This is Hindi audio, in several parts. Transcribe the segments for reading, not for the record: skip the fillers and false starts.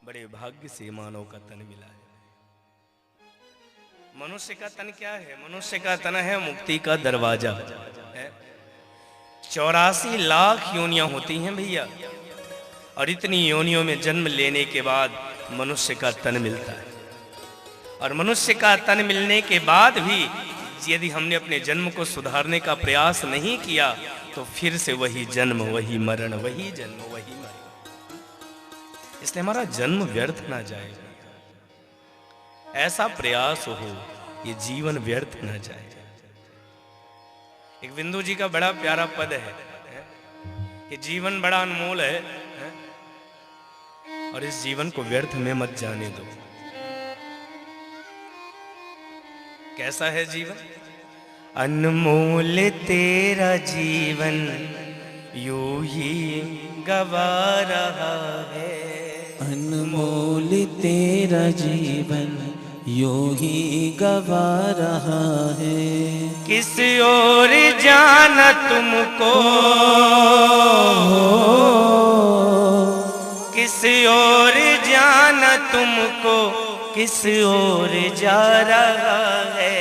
बड़े भाग्य से मानव का तन मिला है। मनुष्य का तन क्या है? मनुष्य का तन है मुक्ति का दरवाजा है। 84 लाख योनियां होती हैं भैया, और इतनी योनियों में जन्म लेने के बाद मनुष्य का तन मिलता है। और मनुष्य का तन मिलने के बाद भी यदि हमने अपने जन्म को सुधारने का प्रयास नहीं किया तो फिर से वही जन्म, वही मरण, वही जन्म, वही मरण। इसलिए हमारा जन्म व्यर्थ ना जाए, ऐसा प्रयास हो ये जीवन व्यर्थ ना जाए। एक बिंदु जी का बड़ा प्यारा पद है कि जीवन बड़ा अनमोल है और इस जीवन को व्यर्थ में मत जाने दो। कैसा है जीवन? अनमोल तेरा जीवन यूं ही गवा रहा है। अनमोल तेरा जीवन यूं ही गवा रहा है। किस ओर जाना तुमको, किस ओर जाना तुमको, किस ओर जा रहा है।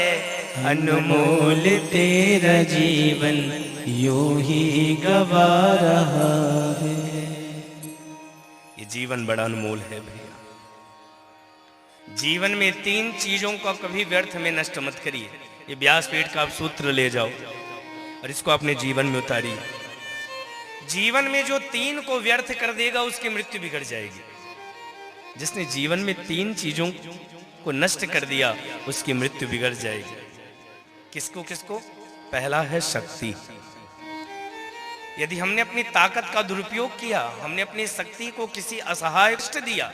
अनमोल तेरा जीवन यूं ही गवा रहा है। ये जीवन बड़ा अनमोल है भैया। जीवन में 3 चीजों को कभी व्यर्थ में नष्ट मत करिए। ये व्यासपीठ का आप सूत्र ले जाओ और इसको अपने जीवन में उतारिए। जीवन में जो 3 को व्यर्थ कर देगा उसकी मृत्यु बिगड़ जाएगी। जिसने जीवन में 3 चीजों को नष्ट कर दिया उसकी मृत्यु बिगड़ जाएगी। किसको किसको? पहला है शक्ति। यदि हमने अपनी ताकत का दुरुपयोग किया, हमने अपनी शक्ति को किसी असहाय कष्ट दिया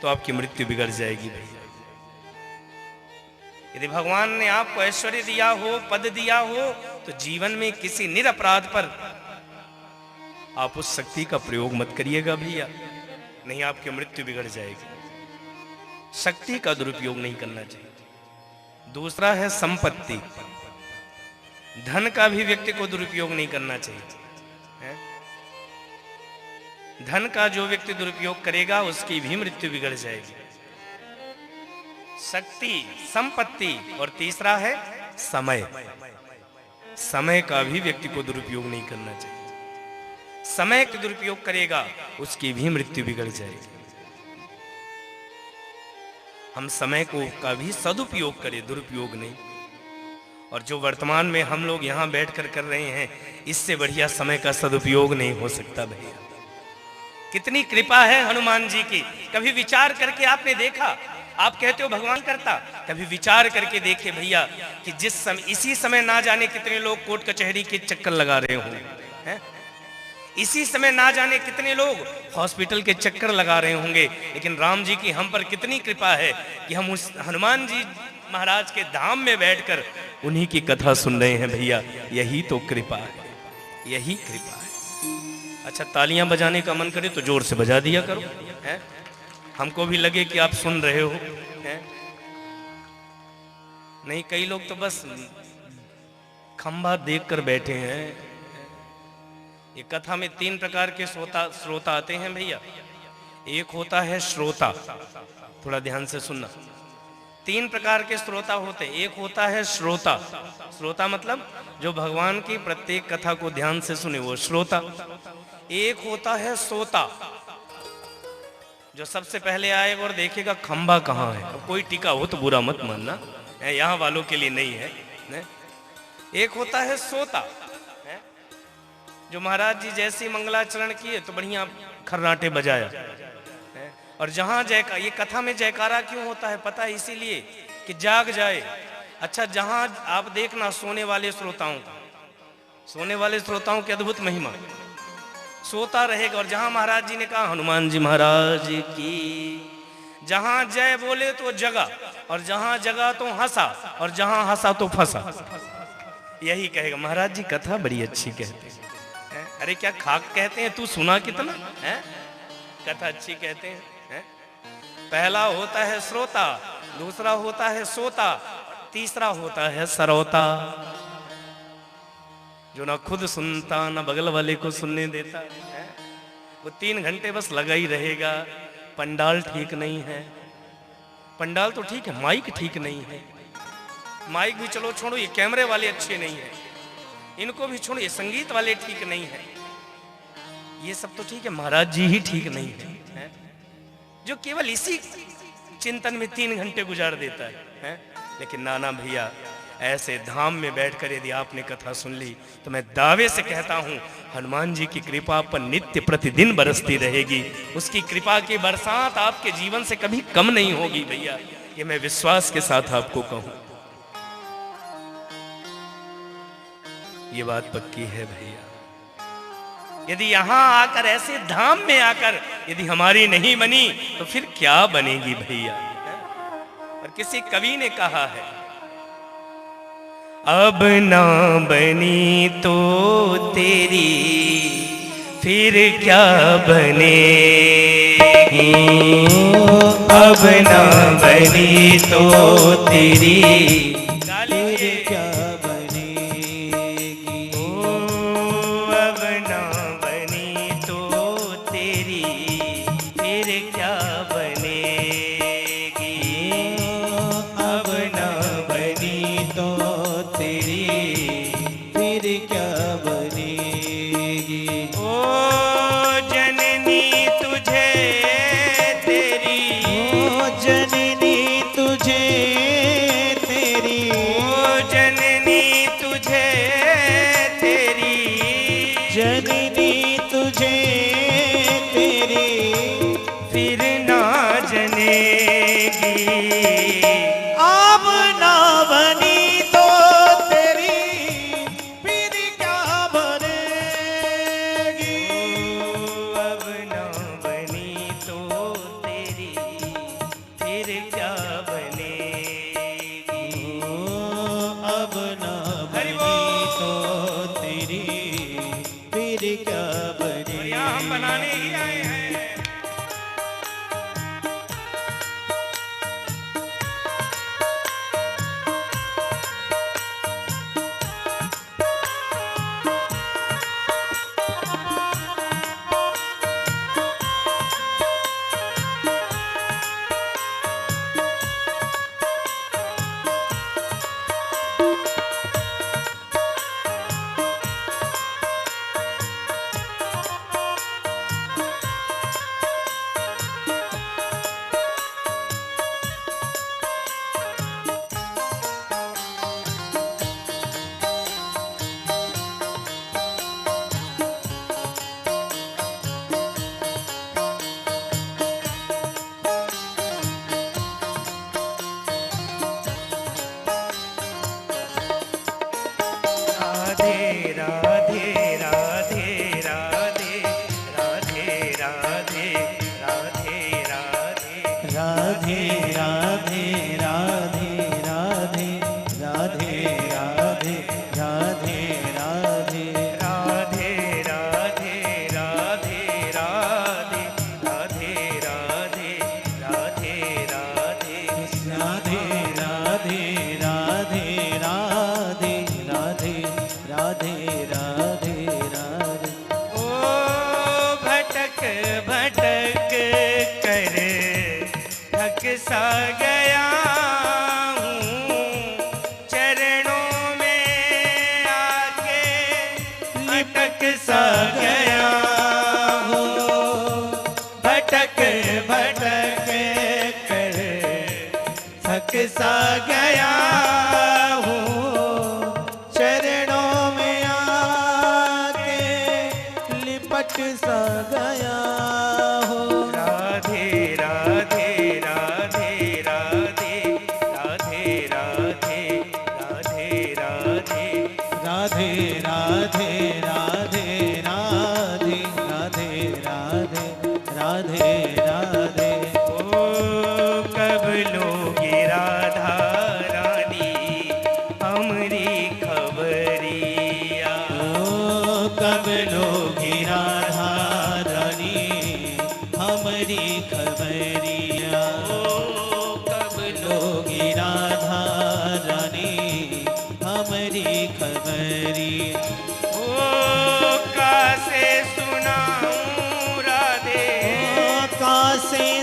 तो आपकी मृत्यु बिगड़ जाएगी भैया। यदि भगवान ने आपको ऐश्वर्य दिया हो, पद दिया हो, तो जीवन में किसी निरपराध पर आप उस शक्ति का प्रयोग मत करिएगा भैया, नहीं आपकी मृत्यु बिगड़ जाएगी। शक्ति का दुरुपयोग नहीं करना चाहिए। दूसरा है संपत्ति। धन का भी व्यक्ति को दुरुपयोग नहीं करना चाहिए। धन का जो व्यक्ति दुरुपयोग करेगा उसकी भी मृत्यु बिगड़ जाएगी। शक्ति, संपत्ति, और तीसरा है समय। समय का भी व्यक्ति को दुरुपयोग नहीं करना चाहिए। समय का दुरुपयोग करेगा उसकी भी मृत्यु बिगड़ जाएगी। हम समय को का भी सदुपयोग करें, दुरुपयोग नहीं। और जो वर्तमान में हम लोग यहाँ बैठकर कर रहे हैं, इससे बढ़िया समय का सदुपयोग नहीं हो सकता भैया। कितनी कृपा है हनुमान जी की। कभी विचार करके आपने देखा? आप कहते हो भगवान करता, कभी विचार करके देखे भैया कि जिस समय, इसी समय ना जाने कितने लोग कोर्ट कचहरी के चक्कर लगा रहे होंगे, इसी समय ना जाने कितने लोग हॉस्पिटल के चक्कर लगा रहे होंगे, लेकिन राम जी की हम पर कितनी कृपा है कि हम उस हनुमान जी महाराज के धाम में बैठकर उन्हीं की कथा सुन रहे हैं भैया। यही तो कृपा है, यही कृपा है। अच्छा, तालियां बजाने का मन करे तो जोर से बजा दिया करो, है? हमको भी लगे कि आप सुन रहे हो, है? नहीं, कई लोग तो बस खंभा देखकर बैठे हैं। ये कथा में 3 प्रकार के श्रोता आते हैं भैया। एक होता है श्रोता, थोड़ा ध्यान से सुनना। 3 प्रकार के श्रोता होते हैं। एक होता है श्रोता। श्रोता मतलब जो भगवान की प्रत्येक कथा को ध्यान से सुने, वो श्रोता। एक होता है सोता, जो सबसे पहले आएगा और देखेगा खंभा कहाँ है। कोई टीका हो तो बुरा मत मानना, यहाँ वालों के लिए नहीं है। एक होता है सोता, जो महाराज जी जैसे मंगलाचरण किए तो बढ़िया खर्राटे बजाया। और जहां जयकार, ये कथा में जयकारा क्यों होता है पता है? इसीलिए कि जाग जाए। अच्छा, जहां आप देखना सोने वाले श्रोताओं की अद्भुत महिमा, सोता रहेगा। और जहां महाराज जी ने कहा हनुमान जी महाराज की, जहां जय बोले तो जगा, और जहां जगा तो हंसा, और जहां हंसा तो फंसा। यही कहेगा महाराज जी कथा बड़ी अच्छी कहते हैं। अरे क्या खाक कहते हैं, तू सुना कितना है? कथा अच्छी कहते हैं। पहला होता है श्रोता, दूसरा होता है सोता, तीसरा होता है सरोता, जो ना खुद सुनता ना बगल वाले को सुनने देता है। वो 3 घंटे बस लगा ही रहेगा, पंडाल ठीक नहीं है। पंडाल तो ठीक है, माइक ठीक नहीं है। माइक भी चलो छोड़ो, ये कैमरे वाले अच्छे नहीं है, इनको भी छोड़ो, ये संगीत वाले ठीक नहीं है। ये सब तो ठीक है, महाराज जी ही ठीक नहीं है, जो केवल इसी चिंतन में 3 घंटे गुजार देता है। लेकिन नाना भैया, ऐसे धाम में बैठकर यदि आपने कथा सुन ली तो मैं दावे से कहता हूं हनुमान जी की कृपा पर नित्य प्रतिदिन बरसती रहेगी। उसकी कृपा की बरसात आपके जीवन से कभी कम नहीं होगी भैया, ये मैं विश्वास के साथ आपको कहूं। ये बात पक्की है भैया। यदि यहां आकर, ऐसे धाम में आकर यदि हमारी नहीं बनी तो फिर क्या बनेगी भैया। और किसी कवि ने कहा है, अब ना बनी तो तेरी फिर क्या बनेगी। अब ना बनी तो तेरी फिर क्या बनेगी। अब ना बनी तो तेरी फिर क्या बनेगी। अब ना बनी तो तेरी फिर क्या बनेगी। ओ जननी तुझे तेरी, ओ जननी तुझे तेरी, ओ जननी तुझे तेरी, जननी तुझे तेरी फिर ना जनेगी। अब ना बनी तो तेरी फिर क्या बनेगी। अब ना बनी तो तेरी फिर क्या बनेगी। अब ना बनी तो तेरी फिर क्या बनेगी। हम बनाने ही आए हैं। सा गया हूँ चरणों में आके, भटक सा गया हूँ। भटक भटक कर थक सा गया हूँ, चरणों में आके लिपट सा गया हूँ। राधे राधे राधे राधे राधे राधे राधे राधे राधे राधे राधे राधे राधे राधे राधे राधे। ओ कब लोगी राधा रानी हमरी खबरिया। ओ कब लोगी राधा रानी हमरी खबरिया। ओ कब लोगी राधा रानी हमरी खबरिया। ओ कासे सुनाऊं राधे, ओ कासे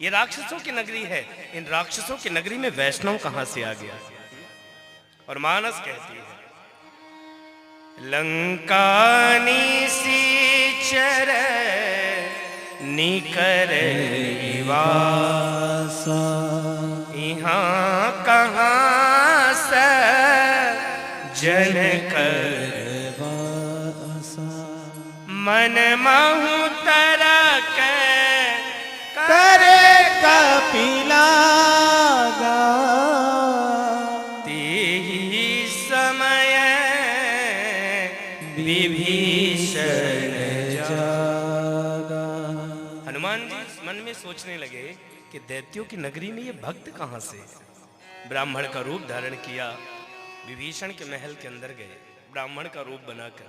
ये राक्षसों की नगरी है, इन राक्षसों की नगरी में वैष्णव कहां से आ गया? और मानस कहती है, लंकानी सीचर निकर वासा यहाँ कहाँ से जन कर वासा मन महु तरक करे कपिलागा तेहि समय विभीषण जागा। हनुमान जी मन में सोचने लगे कि दैत्यों की नगरी में ये भक्त कहां से? ब्राह्मण का रूप धारण किया, विभीषण के महल के अंदर गए, ब्राह्मण का रूप बनाकर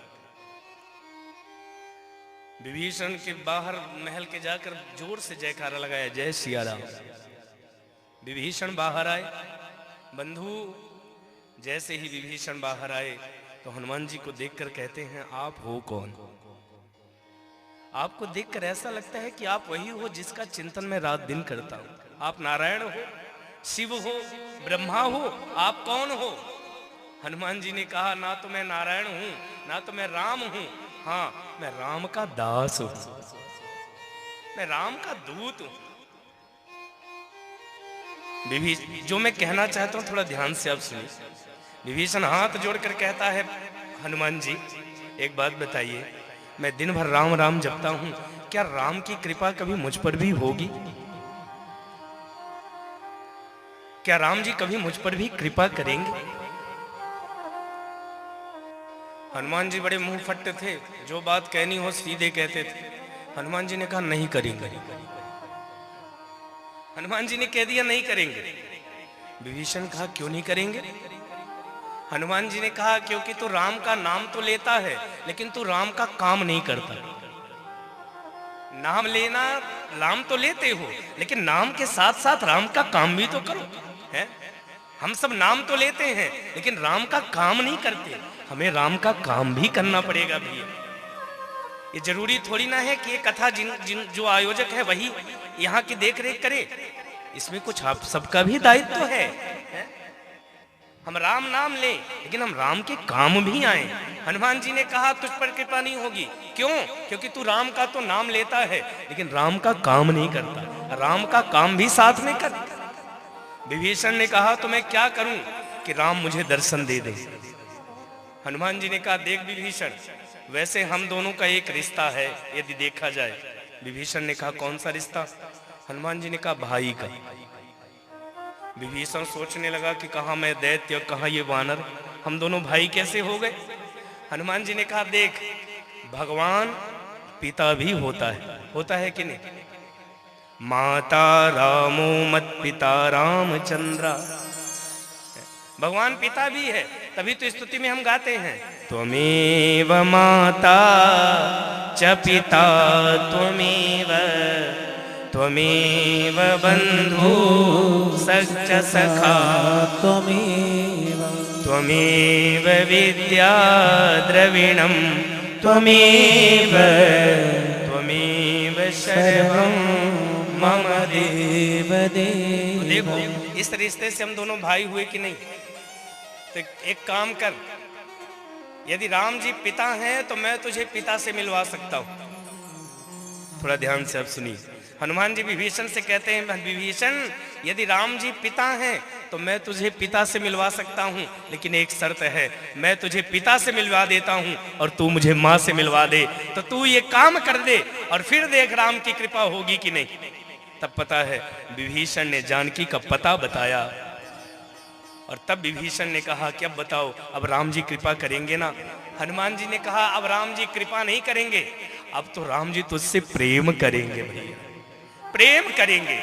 विभीषण के बाहर महल के जाकर जोर से जयकारा लगाया, जय सिया राम। विभीषण बाहर आए। बंधु, जैसे ही विभीषण बाहर आए तो हनुमान जी को देखकर कहते हैं, आप हो कौन? आपको देखकर ऐसा लगता है कि आप वही हो जिसका चिंतन मैं रात दिन करता हूं। आप नारायण हो, शिव हो, ब्रह्मा हो, आप कौन हो? हनुमान जी ने कहा, ना तो मैं नारायण हूं, ना तो मैं राम हूं, हाँ मैं राम का दास हूं, मैं राम का दूत हूं। विभीषण, जो मैं कहना चाहता हूं थोड़ा ध्यान से आप सुनिए। विभीषण हाथ जोड़कर कहता है, हनुमान जी एक बात बताइए, मैं दिन भर राम राम जपता हूं, क्या राम की कृपा कभी मुझ पर भी होगी? क्या राम जी कभी मुझ पर भी कृपा करेंगे? हनुमान जी बड़े मुंह फट्ट थे, जो बात कहनी हो सीधे कहते थे। हनुमान जी ने कहा, नहीं करेंगे। हनुमान जी ने कह दिया, नहीं करेंगे। विभीषण कहा, क्यों नहीं करेंगे? हनुमान जी ने कहा, क्योंकि तू राम का नाम तो लेता है लेकिन तू राम का काम नहीं करता। नाम लेना, नाम तो लेते हो लेकिन नाम के साथ साथ राम का काम भी तो करो, है? हम सब नाम तो लेते हैं लेकिन राम का काम नहीं करते। हमें राम का काम भी करना पड़ेगा भैया। ये जरूरी थोड़ी ना है कि ये कथा जो आयोजक है वही यहाँ की देख रेख करे। इसमें कुछ आप सबका भी दायित्व है? हम राम नाम लें लेकिन हम राम के काम भी आए। हनुमान जी ने कहा, तुझ पर कृपा नहीं होगी। क्यों? क्योंकि तू राम का तो नाम लेता है लेकिन राम का काम नहीं करता। राम का काम भी साथ में कर। विभीषण ने कहा, तो मैं क्या करूं कि राम मुझे दर्शन दे दे? हनुमान जी ने कहा, देख विभीषण, वैसे हम दोनों का एक रिश्ता है यदि देखा जाए। विभीषण ने कहा, कौन सा रिश्ता? हनुमान जी ने कहा, भाई का। विभीषण सोचने लगा कि कहाँ मैं दैत्य, कहाँ ये वानर, हम दोनों भाई कैसे हो गए? हनुमान जी ने कहा, देख भगवान पिता भी होता है कि नहीं? माता रामो मत पिता रामचंद्रा, भगवान पिता भी है, तभी तो स्तुति में हम गाते हैं, त्वमेव माता च पिता त्वमेव बंधु सच सखा त्वमेव विद्या द्रविणम त्वमेव सर्वं मम देव देव। देखो, इस रिश्ते से हम दोनों भाई हुए कि नहीं? तो एक काम कर, यदि राम जी पिता हैं तो मैं तुझे पिता से मिलवा सकता हूं। थोड़ा ध्यान से अब सुनिए। हनुमान जी विभीषण से कहते हैं, विभीषण यदि राम जी पिता हैं तो मैं तुझे पिता से मिलवा सकता हूं, लेकिन एक शर्त है, मैं तुझे पिता से मिलवा देता हूं और तू मुझे माँ से मिलवा दे। तो तू ये काम कर दे और फिर देख राम की कृपा होगी कि नहीं। तब पता है विभीषण ने जानकी का पता बताया और तब विभीषण ने कहा कि अब बताओ, अब राम जी कृपा करेंगे ना? हनुमान जी ने कहा, अब राम जी कृपा नहीं करेंगे, अब तो राम जी तुझसे प्रेम करेंगे भैया, प्रेम करेंगे।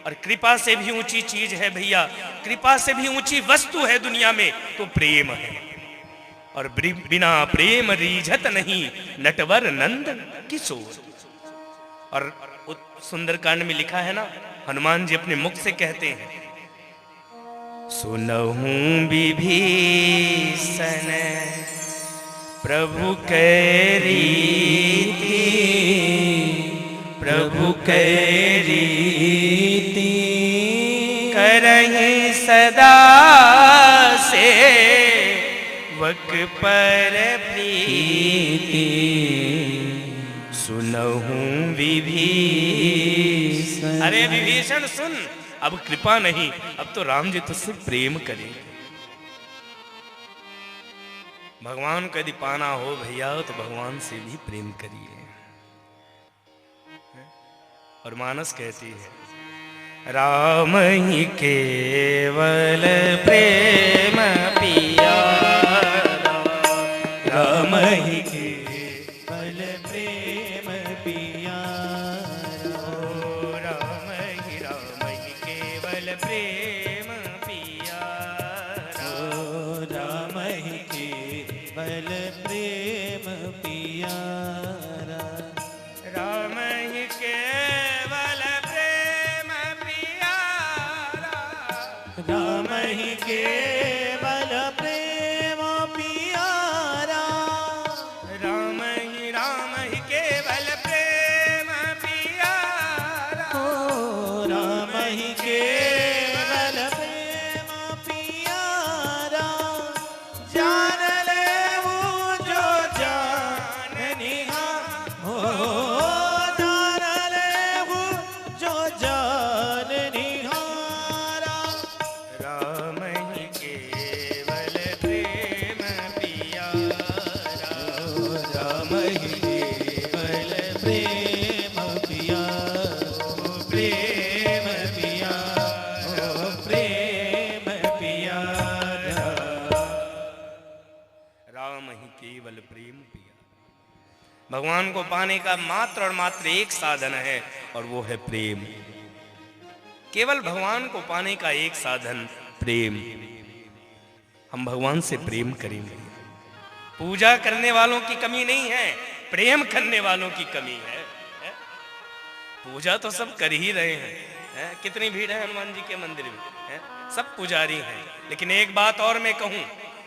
और कृपा से भी ऊंची चीज है भैया, कृपा से भी ऊंची वस्तु है दुनिया में तो प्रेम है। और बिना प्रेम रीझत नहीं नटवर नंद किशोर। और सुंदरकांड में लिखा है ना, हनुमान जी अपने मुख से कहते हैं, सुनहूं विभीषण प्रभु कै रीति, प्रभु कै रीति करहीं सदा से वक पर प्रीति सुनहूं विभीषण। अरे विभीषण सुन, अब कृपा नहीं, अब तो राम जी तुझसे प्रेम करेंगे। भगवान को यदि पाना हो भैया तो भगवान से भी प्रेम करिए। और मानस कहती है राम ही केवल प्रेम पिया, राम ही केवल प्रेम पिया, राम ही केवल प्रेम पिया, राम ही केवल प्रेम पियारा, राम ही केवल प्रेम पियारा, राम ही केवल प्रेम पियारा, राम ही केवल प्रेम पियारा, ओ राम ही केवल प्रेम पियारा, जान ले वो जो जान निहार, ओ जान ले वो जो जान निहारा, राम ही केवल प्रेम पियारा, राम ही केवल प्रेम पियारा, प्रेम पियारा, प्रेम पियारा, राम ही केवल प्रेम पिया। भगवान को पाने का मात्र और मात्र एक साधन है और वो है प्रेम। केवल भगवान को पाने का एक साधन प्रेम। हम भगवान से प्रेम करेंगे। पूजा करने वालों की कमी नहीं है, प्रेम करने वालों की कमी है। पूजा तो सब कर ही रहे हैं। कितनी भीड़ है हनुमान जी के मंदिर में, सब पुजारी हैं। लेकिन एक बात और मैं कहूं,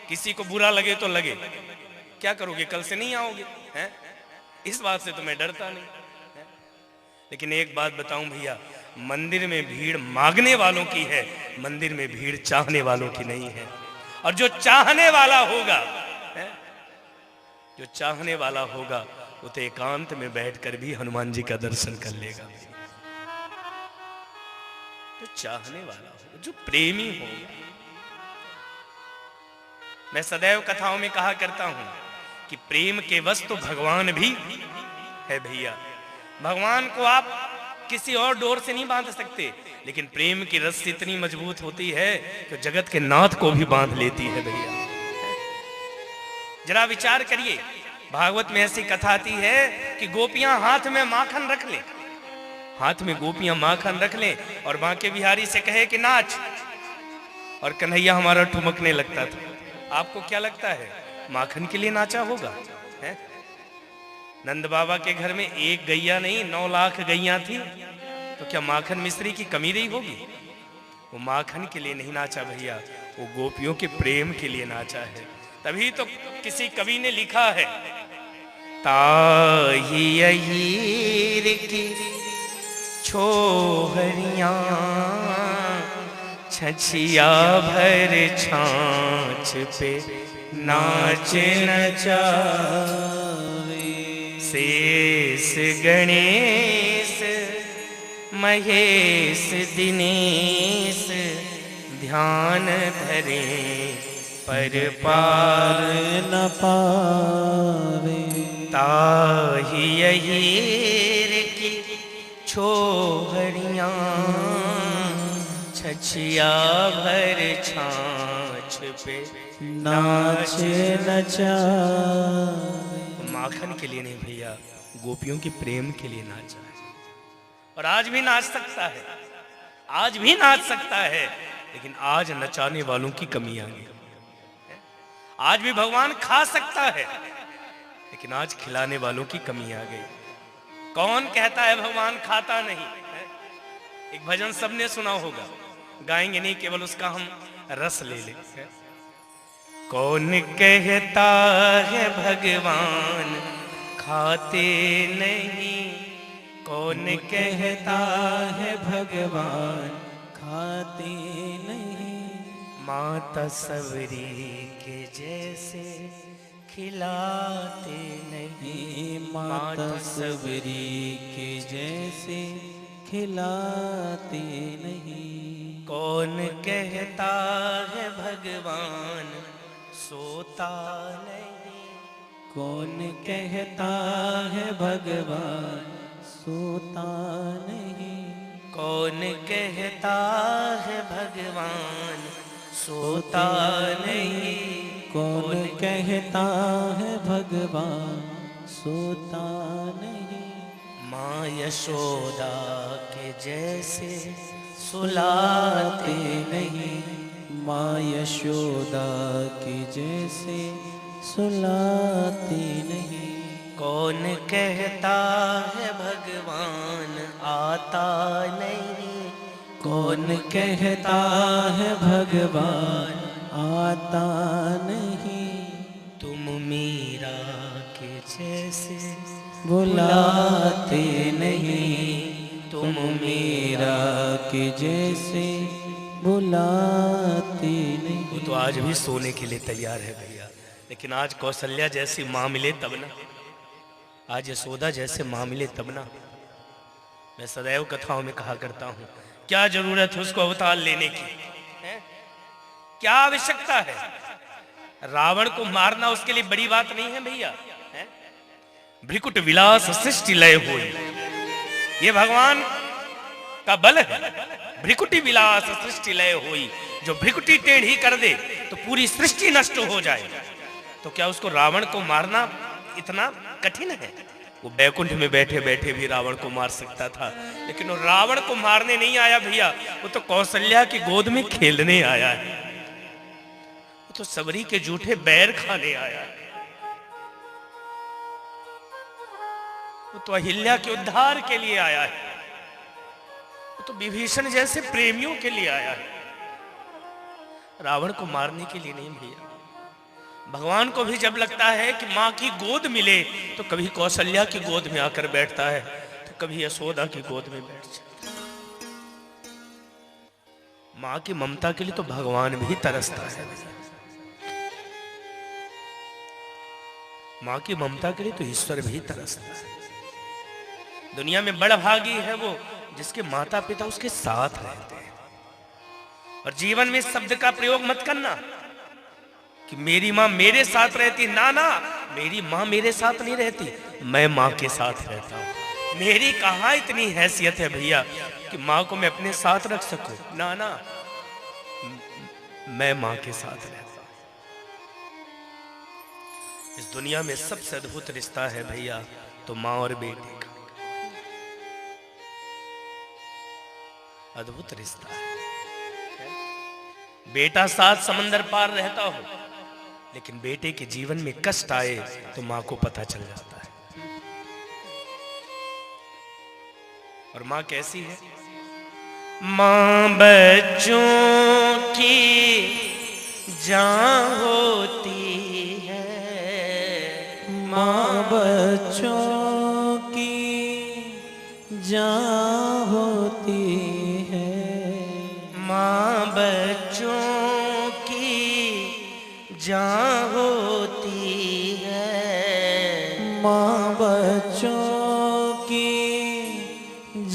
किसी को बुरा लगे तो लगे, क्या करोगे, कल से नहीं आओगे? इस बात से तो मैं डरता नहीं। लेकिन एक बात बताऊं भैया, मंदिर में भीड़ मांगने वालों की है, मंदिर में भीड़ चाहने वालों की नहीं है। और जो चाहने वाला होगा, जो चाहने वाला होगा वो तो एकांत में बैठकर भी हनुमान जी का दर्शन कर लेगा। जो चाहने वाला होगा, जो प्रेमी होगा। मैं सदैव कथाओं में कहा करता हूं कि प्रेम के वश तो भगवान भी है भैया। भगवान को आप किसी और डोर से नहीं बांध सकते, लेकिन प्रेम की रस्सी इतनी मजबूत होती है कि जगत के नाथ को भी बांध लेती है भैया। जरा विचार करिए, भागवत में ऐसी कथा आती है कि गोपियां हाथ में माखन रख ले, हाथ में गोपियां माखन रख ले और बांके बिहारी से कहे कि नाच, और कन्हैया हमारा ठुमकने लगता था। आपको क्या लगता है, माखन के लिए नाचा होगा? नंद बाबा के घर में एक गैया नहीं 9 लाख गैया थी, तो क्या माखन मिश्री की कमी रही होगी? वो माखन के लिए नहीं नाचा भैया, वो गोपियों के प्रेम के लिए नाचा है। तभी तो किसी कवि ने लिखा है, ताही अहीर की छोहरियां छछिया भर छाछ पे नाच नचावे, शेष गणेश महेश दिनेश ध्यान धरे पर पार न पावे, ताही अहीर की छोहरियां छछिया भर छाछ पे नाच नचावे। माखन के लिए नहीं भैया, गोपियों के प्रेम के लिए नाचा है। और आज भी नाच सकता है, आज भी नाच सकता है, लेकिन आज नचाने वालों की कमी आ गई। आज भी भगवान खा सकता है, लेकिन आज खिलाने वालों की कमी आ गई। कौन कहता है भगवान खाता नहीं? एक भजन सबने सुना होगा, गाएंगे नहीं, केवल उसका हम रस ले ले। कौन कहता है भगवान खाते नहीं? कौन कहता है भगवान खाते नहीं। माता सबरी के जैसे खिलाते नहीं। माता सबरी के जैसे खिलाते नहीं। कौन कहता है भगवान सोता नहीं। कौन कहता है भगवान सोता नहीं। कौन कहता है भगवान सोता नहीं। कौन कहता है भगवान सोता नहीं। माँ यशोदा के जैसे सुलाते नहीं। माँ यशोदा के जैसे सुलाते नहीं। कौन कहता है भगवान आता नहीं। कौन कहता है भगवान आता नहीं। तुम मीरा के जैसे बुलाते नहीं। तुम मीरा के जैसे बुलाते नहीं। वो तो आज भी सोने के लिए तैयार है भैया, लेकिन आज कौशल्या जैसी माँ मिले तब ना, आज यशोदा जैसे माँ मिले तब ना। मैं सदैव कथाओं में कहा करता हूँ, क्या जरूरत है उसको अवतार लेने की, है? क्या आवश्यकता है? रावण को मारना उसके लिए बड़ी बात नहीं है भैया, है? भ्रिकुट विलास सृष्टि लय होई, ये भगवान का बल है। भ्रिकुटी विलास सृष्टि लय होई, जो भ्रिकुटी टेढ़ी कर दे तो पूरी सृष्टि नष्ट हो जाए। तो क्या उसको रावण को मारना इतना कठिन है? वो बैकुंठ में बैठे बैठे भी रावण को मार सकता था, लेकिन वो रावण को मारने नहीं आया भैया, वो तो कौशल्या की गोद में खेलने आया है। वो तो सबरी के जूठे बैर खाने आया है। वो तो अहिल्या के उद्धार के लिए आया है। वो तो विभीषण जैसे प्रेमियों के लिए आया है, रावण को मारने के लिए नहीं भैया। भगवान को भी जब लगता है कि माँ की गोद मिले तो कभी कौशल्या की गोद में आकर बैठता है, तो कभी यशोदा की गोद में बैठ जाता है। माँ की ममता के लिए तो भगवान भी तरसता है। माँ की ममता के लिए तो ईश्वर भी तरसता है। दुनिया में बड़ा भागी है वो जिसके माता पिता उसके साथ रहते हैं। और जीवन में इस शब्द का प्रयोग मत करना कि मेरी माँ मेरे साथ रहती, ना ना, मेरी माँ मेरे साथ नहीं रहती, मैं माँ के साथ रहता हूं। मेरी कहाँ इतनी हैसियत है भैया कि माँ को मैं अपने साथ रख सकूं, ना ना, मैं माँ के साथ रहता हूं। इस दुनिया में सबसे अद्भुत रिश्ता है भैया तो माँ और बेटे का, अद्भुत रिश्ता है। बेटा साथ समंदर पार रहता हो, लेकिन बेटे के जीवन में कष्ट आए तो मां को पता चल जाता है। और मां कैसी है? मां बच्चों की जान होती है। माँ बच्चों की जान होती है। मां बच्चों जान होती है। माँ बच्चों की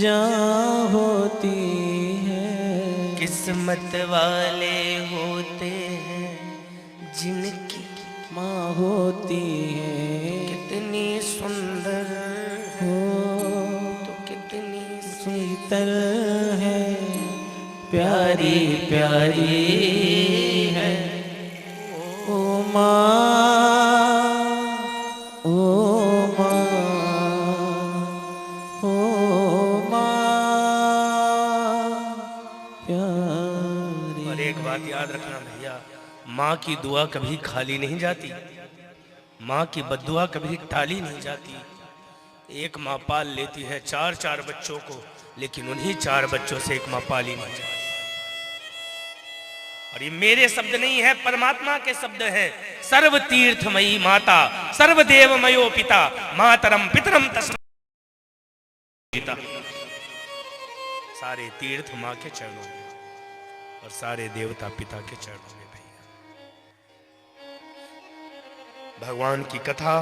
जान होती है। किस्मत वाले होते हैं जिनकी माँ होती है। कितनी सुंदर हो तो कितनी शीतल है, प्यारी प्यारी है। ओ माँ, ओ माँ, ओ माँ प्यारी। और एक बात याद रखना भैया, माँ की दुआ कभी खाली नहीं जाती, माँ की बद्दुआ कभी टाली नहीं जाती। एक माँ पाल लेती है 4-4 बच्चों को, लेकिन उन्हीं 4 बच्चों से एक माँ पाली नहीं जाती। और ये मेरे शब्द नहीं है, परमात्मा के शब्द हैं। सर्व तीर्थमयी माता, सर्वदेवमयो पिता, मातरम पितरम तस्मै पिता। सारे तीर्थ माँ के चरणों में। और सारे देवता पिता के चरणों में भैया। भगवान की कथा